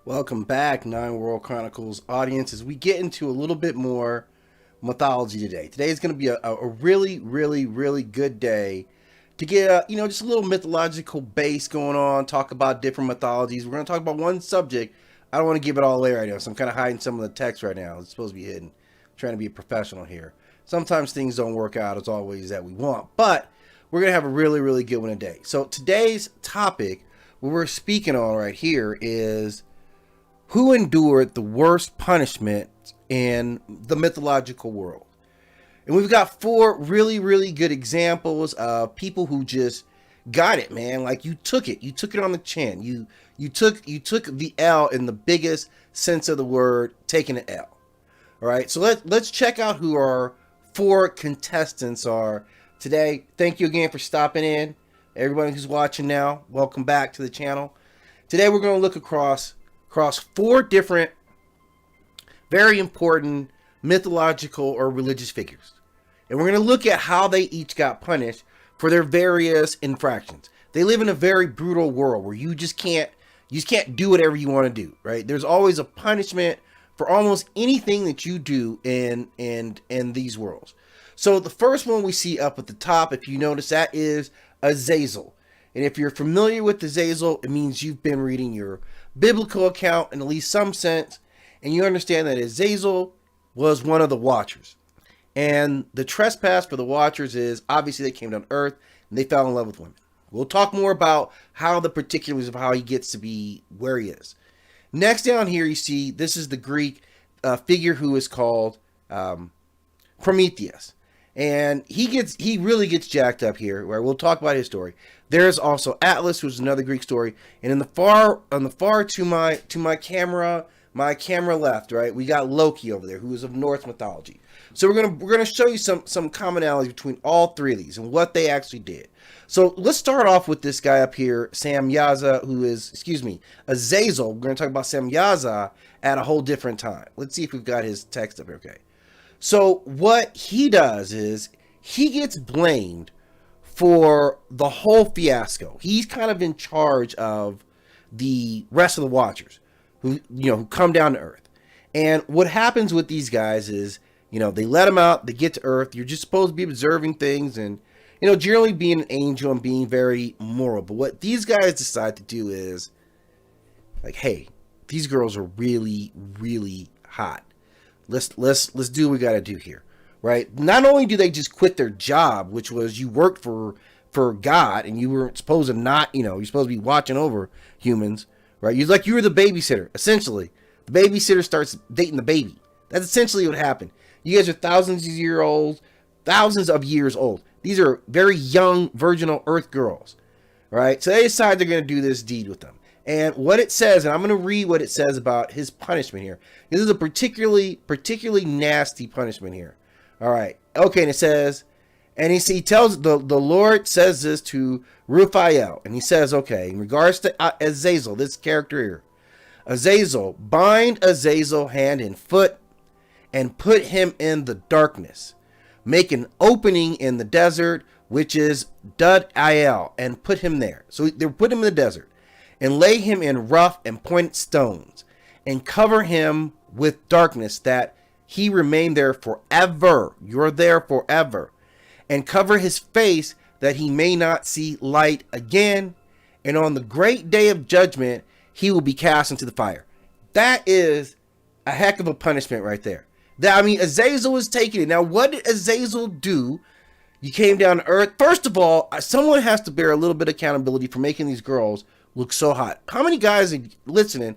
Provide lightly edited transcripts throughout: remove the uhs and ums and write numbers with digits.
Welcome back, Nine World Chronicles audience, as we get into a little bit more mythology today. Today is going to be a really good day to get, just a little mythological base going on, talk about different mythologies. We're going to talk about one subject. I don't want to give it all away right now, so I'm kind of hiding some of the text right now. It's supposed to be hidden. I'm trying to be a professional here. Sometimes things don't work out as always that we want, but we're going to have a really good one today. So today's topic, what we're speaking on right here, is who endured the worst punishment in the mythological world. And we've got four really good examples of people who just got it, man. Like, you took it on the chin. You took the L in the biggest sense of the word, taking an L. All right, so let's check out who our four contestants are today. Thank you again for stopping in. Everybody who's watching now, welcome back to the channel. Today we're going to look across four different, very important mythological or religious figures. And we're going to look at how they each got punished for their various infractions. They live in a very brutal world where you just can't do whatever you want to do, right? There's always a punishment for almost anything that you do in these worlds. So the first one we see up at the top, if you notice, that is Azazeal. And if you're familiar with Azazeal, it means you've been reading your biblical account in at least some sense, and you understand that Azazeal was one of the Watchers. And the trespass for the Watchers is, obviously, they came down to Earth and they fell in love with women. We'll talk more about how the particulars of how he gets to be where he is. Next down here, you see, this is the Greek figure who is called Prometheus. And he really gets jacked up here, where we'll talk about his story. There's also Atlas, who's another Greek story. And on the far to my camera left, right, we got Loki over there, who is of Norse mythology. So we're gonna show you some commonalities between all three of these and what they actually did. So let's start off with this guy up here, Azazeal. We're gonna talk about Azazeal at a whole different time. Let's see if we've got his text up here. Okay. So what he does is he gets blamed for the whole fiasco. He's kind of in charge of the rest of the Watchers who come down to Earth. And what happens with these guys is, they let them out, they get to Earth. You're just supposed to be observing things and, generally being an angel and being very moral. But what these guys decide to do is, like, hey, these girls are really hot. Let's do what we got to do here, right? Not only do they just quit their job, which was you worked for God and you were supposed to not, you're supposed to be watching over humans, right? You were the babysitter, essentially. The babysitter starts dating the baby. That's essentially what happened. You guys are thousands of years old. These are very young virginal Earth girls, right? So they decide they're going to do this deed with them. And what it says, and I'm going to read what it says about his punishment here. This is a particularly nasty punishment here. All right. Okay, and it says, and he tells, the Lord says this to Raphael, and he says, okay, in regards to Azazeal, this character here, Azazeal, bind Azazeal hand and foot, and put him in the darkness. Make an opening in the desert, which is Dud-Iel, and put him there. So they put him in the desert. And lay him in rough and pointed stones, and cover him with darkness, that he remain there forever. You're there forever. And cover his face, that he may not see light again. And on the great day of judgment, he will be cast into the fire. That is a heck of a punishment right there. Azazeal is taking it. Now, what did Azazeal do? You came down to Earth. First of all, someone has to bear a little bit of accountability for making these girls look so hot. How many guys listening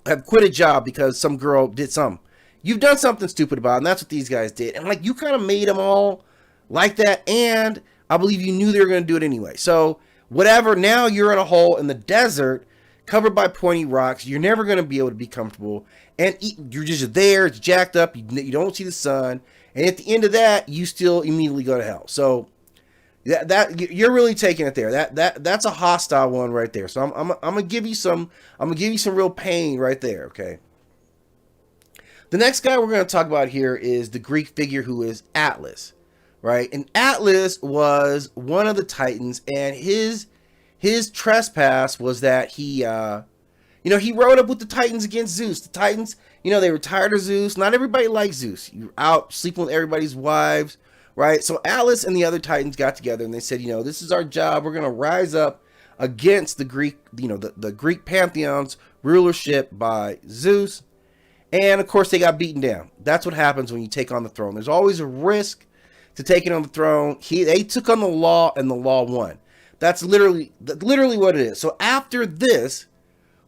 have quit a job because some girl did something? You've done something stupid about it, and that's what these guys did. And you kind of made them all like that, and I believe you knew they were going to do it anyway. So whatever. Now you're in a hole in the desert, covered by pointy rocks. You're never going to be able to be comfortable, and you're just there. It's jacked up. You don't see the sun, and at the end of that, you still immediately go to hell. So that you're really taking it there. That's a hostile one right there. So I'm gonna give you some real pain right there. Okay. The next guy we're going to talk about here is the Greek figure who is Atlas, right? And Atlas was one of the Titans, and his trespass was that he rode up with the Titans against Zeus. The Titans, they were tired of Zeus. Not everybody likes Zeus. You're out sleeping with everybody's wives, right? So Atlas and the other Titans got together and they said, this is our job. We're going to rise up against the Greek, the Greek pantheon's rulership by Zeus. And of course they got beaten down. That's what happens when you take on the throne. There's always a risk to taking on the throne. They took on the law and the law won. That's literally what it is. So after this,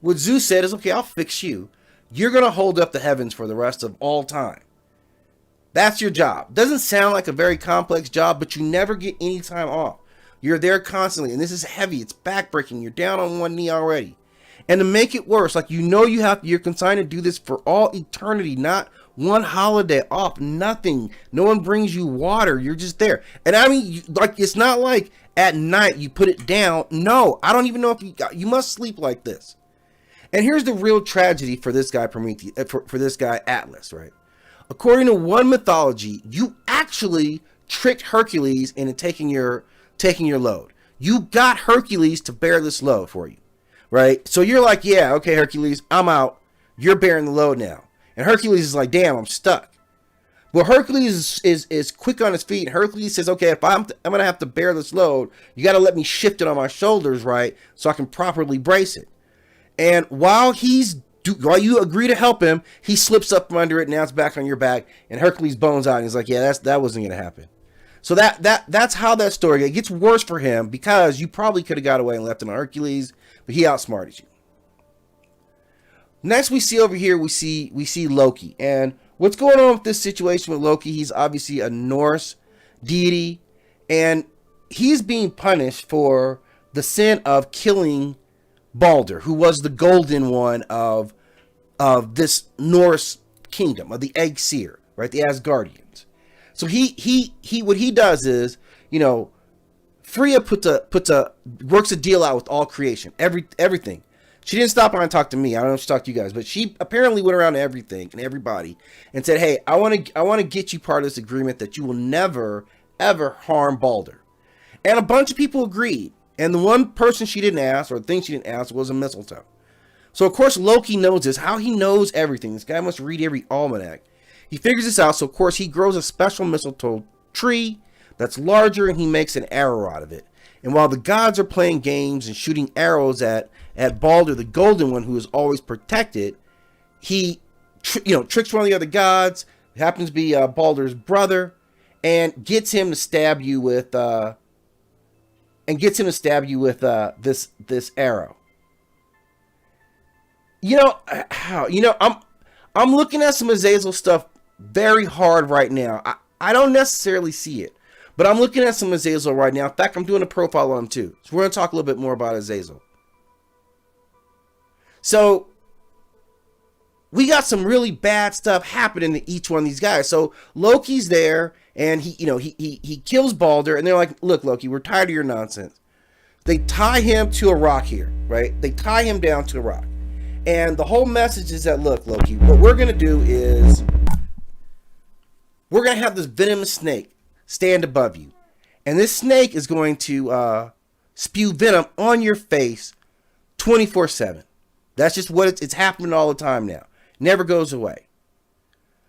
what Zeus said is, okay, I'll fix you. You're going to hold up the heavens for the rest of all time. That's your job. Doesn't sound like a very complex job, but you never get any time off. You're there constantly, and this is heavy. It's backbreaking. You're down on one knee already. And to make it worse, you're consigned to do this for all eternity, not one holiday off, nothing. No one brings you water. You're just there. And I mean, it's not like at night you put it down. No, I don't even know if you must sleep like this. And here's the real tragedy for this guy, Prometheus, for this guy, Atlas, right? According to one mythology, you actually tricked Hercules into taking your load. You got Hercules to bear this load for you. Right? So you're like, yeah, okay, Hercules, I'm out. You're bearing the load now. And Hercules is like, damn, I'm stuck. Well, Hercules is quick on his feet. Hercules says, okay, if I'm going to have to bear this load, you got to let me shift it on my shoulders, right? So I can properly brace it. And while you agree to help him, he slips up from under it. Now it's back on your back. And Hercules bones out. And he's like, yeah, that wasn't going to happen. So that's how that story goes. It gets worse for him because you probably could have got away and left him on Hercules, but he outsmarted you. Next we see over here, we see Loki. And what's going on with this situation with Loki? He's obviously a Norse deity, and he's being punished for the sin of killing Balder, who was the golden one of this Norse kingdom, of the Aesir, right? The Asgardians. So he what he does is, Freya works a deal out with all creation, everything. She didn't stop by and talk to me. I don't know if she talked to you guys, but she apparently went around to everything and everybody and said, hey, I want to get you part of this agreement that you will never, ever harm Balder. And a bunch of people agreed. And the one person she didn't ask, or the thing she didn't ask, was a mistletoe. So of course Loki knows this. How he knows everything. This guy must read every almanac. He figures this out, so of course he grows a special mistletoe tree that's larger, and he makes an arrow out of it. And while the gods are playing games and shooting arrows at Balder, the golden one, who is always protected, he tricks one of the other gods, happens to be Balder's brother, and gets him to stab you with this arrow. I'm looking at some Azazeal stuff very hard right now. I don't necessarily see it, but I'm looking at some Azazeal right now. In fact, I'm doing a profile on him too. So we're going to talk a little bit more about Azazeal. So we got some really bad stuff happening to each one of these guys. So Loki's there, and he kills Balder, and they're like, look, Loki, we're tired of your nonsense. They tie him to a rock here, right? They tie him down to a rock. And the whole message is that, look, Loki, what we're going to do is we're going to have this venomous snake stand above you. And this snake is going to spew venom on your face 24/7. That's just what it's happening all the time now. Never goes away.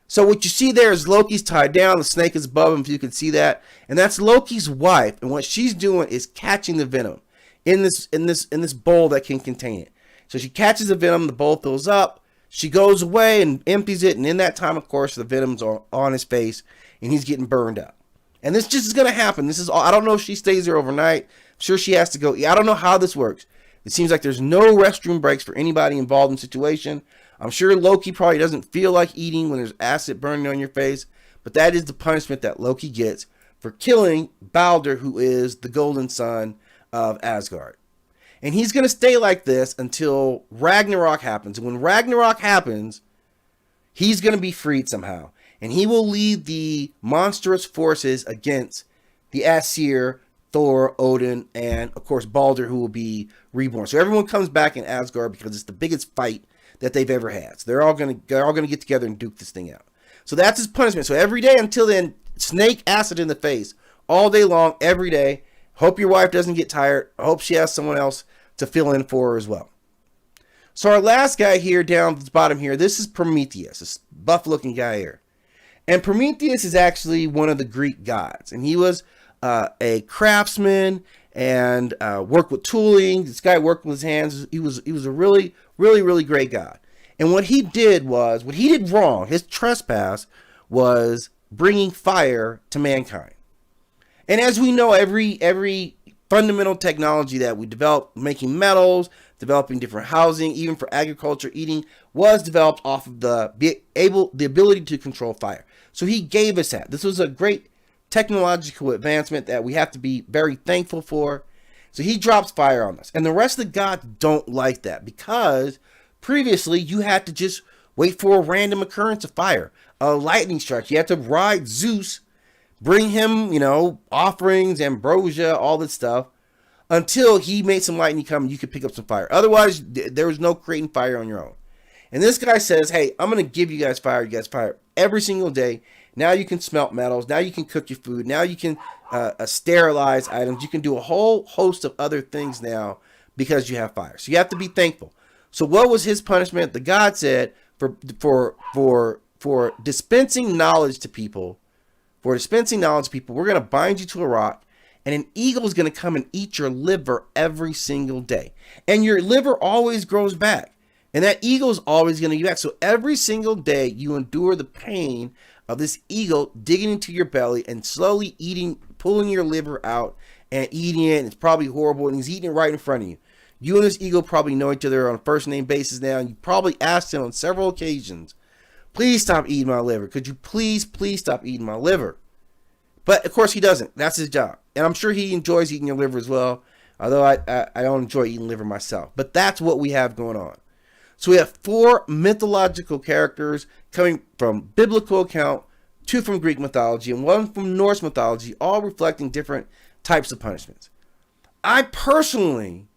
So what you see there is Loki's tied down. The snake is above him, if you can see that. And that's Loki's wife. And what she's doing is catching the venom in this bowl that can contain it. So she catches the venom, the bowl fills up, she goes away and empties it, and in that time, of course, the venom's on his face, and he's getting burned up. And this just is going to happen. This is all. I don't know if she stays there overnight. I'm sure she has to go. I don't know how this works. It seems like there's no restroom breaks for anybody involved in the situation. I'm sure Loki probably doesn't feel like eating when there's acid burning on your face, but that is the punishment that Loki gets for killing Balder, who is the golden son of Asgard. And he's going to stay like this until Ragnarok happens. And when Ragnarok happens, he's going to be freed somehow. And he will lead the monstrous forces against the Aesir, Thor, Odin, and of course Balder, who will be reborn. So everyone comes back in Asgard because it's the biggest fight that they've ever had. So they're all going to get together and duke this thing out. So that's his punishment. So every day until then, snake acid in the face all day long, every day. Hope your wife doesn't get tired. I hope she has someone else to fill in for her as well. So our last guy here down at the bottom here, this is Prometheus, this buff-looking guy here. And Prometheus is actually one of the Greek gods. And he was a craftsman and worked with tooling. This guy worked with his hands. He was a really, really, really great god. And what he did wrong, his trespass was bringing fire to mankind. And as we know, every fundamental technology that we developed, making metals, developing different housing, even for agriculture, eating, was developed off of the ability to control fire. So he gave us that. This was a great technological advancement that we have to be very thankful for. So he drops fire on us. And the rest of the gods don't like that, because previously you had to just wait for a random occurrence of fire, a lightning strike. You had to ride Zeus, bring him, offerings, ambrosia, all this stuff, until he made some lightning come and you could pick up some fire. Otherwise, there was no creating fire on your own. And this guy says, hey, I'm going to give you guys fire every single day. Now you can smelt metals. Now you can cook your food. Now you can sterilize items. You can do a whole host of other things now because you have fire. So you have to be thankful. So what was his punishment? The god said, for dispensing knowledge to people, we're going to bind you to a rock, and an eagle is going to come and eat your liver every single day. And your liver always grows back. And that eagle is always going to get back. So every single day you endure the pain of this eagle digging into your belly and slowly pulling your liver out and eating it. And it's probably horrible, and he's eating it right in front of you. You and this eagle probably know each other on a first name basis now, and you probably asked him on several occasions, please stop eating my liver. Could you please stop eating my liver? But of course he doesn't. That's his job. And I'm sure he enjoys eating your liver as well, although I don't enjoy eating liver myself. But that's what we have going on. So we have 4 mythological characters coming from biblical account, 2 from Greek mythology, and 1 from Norse mythology, all reflecting different types of punishments. I personally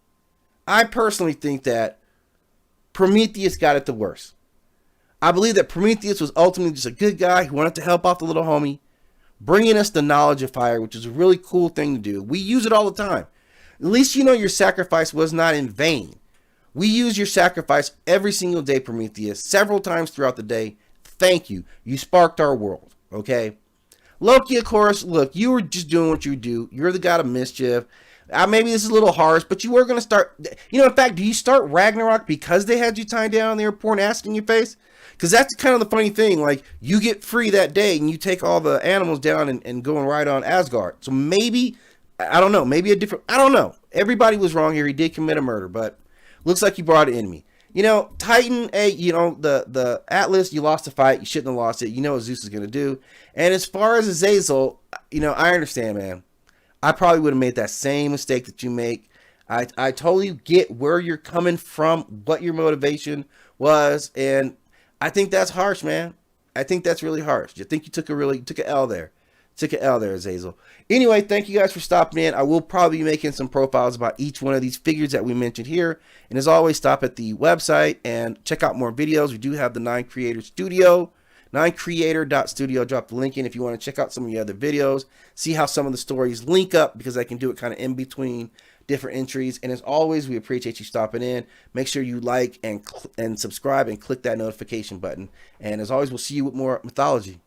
think that Prometheus got it the worst. I believe that Prometheus was ultimately just a good guy who wanted to help out the little homie, bringing us the knowledge of fire, which is a really cool thing to do. We use it all the time. At least you know your sacrifice was not in vain. We use your sacrifice every single day, Prometheus, several times throughout the day. Thank you. You sparked our world, okay? Loki, of course, look, you were just doing what you do. You're the god of mischief. Maybe this is a little harsh, but you were going to start... in fact, do you start Ragnarok because they had you tied down and they were pouring acid in your face? Because that's kind of the funny thing. Like, you get free that day and you take all the animals down and go and ride on Asgard. So maybe, I don't know, I don't know. Everybody was wrong here. He did commit a murder, but looks like you brought an enemy. Titan, the Atlas, you lost the fight. You shouldn't have lost it. You know what Zeus is going to do. And as far as Azazeal, I understand, man. I probably would have made that same mistake that you make. I totally get where you're coming from, what your motivation was, and I think that's harsh, man. I think that's really harsh. I think you took an L there. Azazeal. Anyway, thank you guys for stopping in. I will probably be making some profiles about each one of these figures that we mentioned here. And as always, stop at the website and check out more videos. We do have the 9 Creator Studio, 9creator.studio. Drop the link in if you want to check out some of the other videos. See how some of the stories link up, because I can do it kind of in between different entries. And as always, we appreciate you stopping in. Make sure you like and subscribe and click that notification button. And as always, we'll see you with more mythology.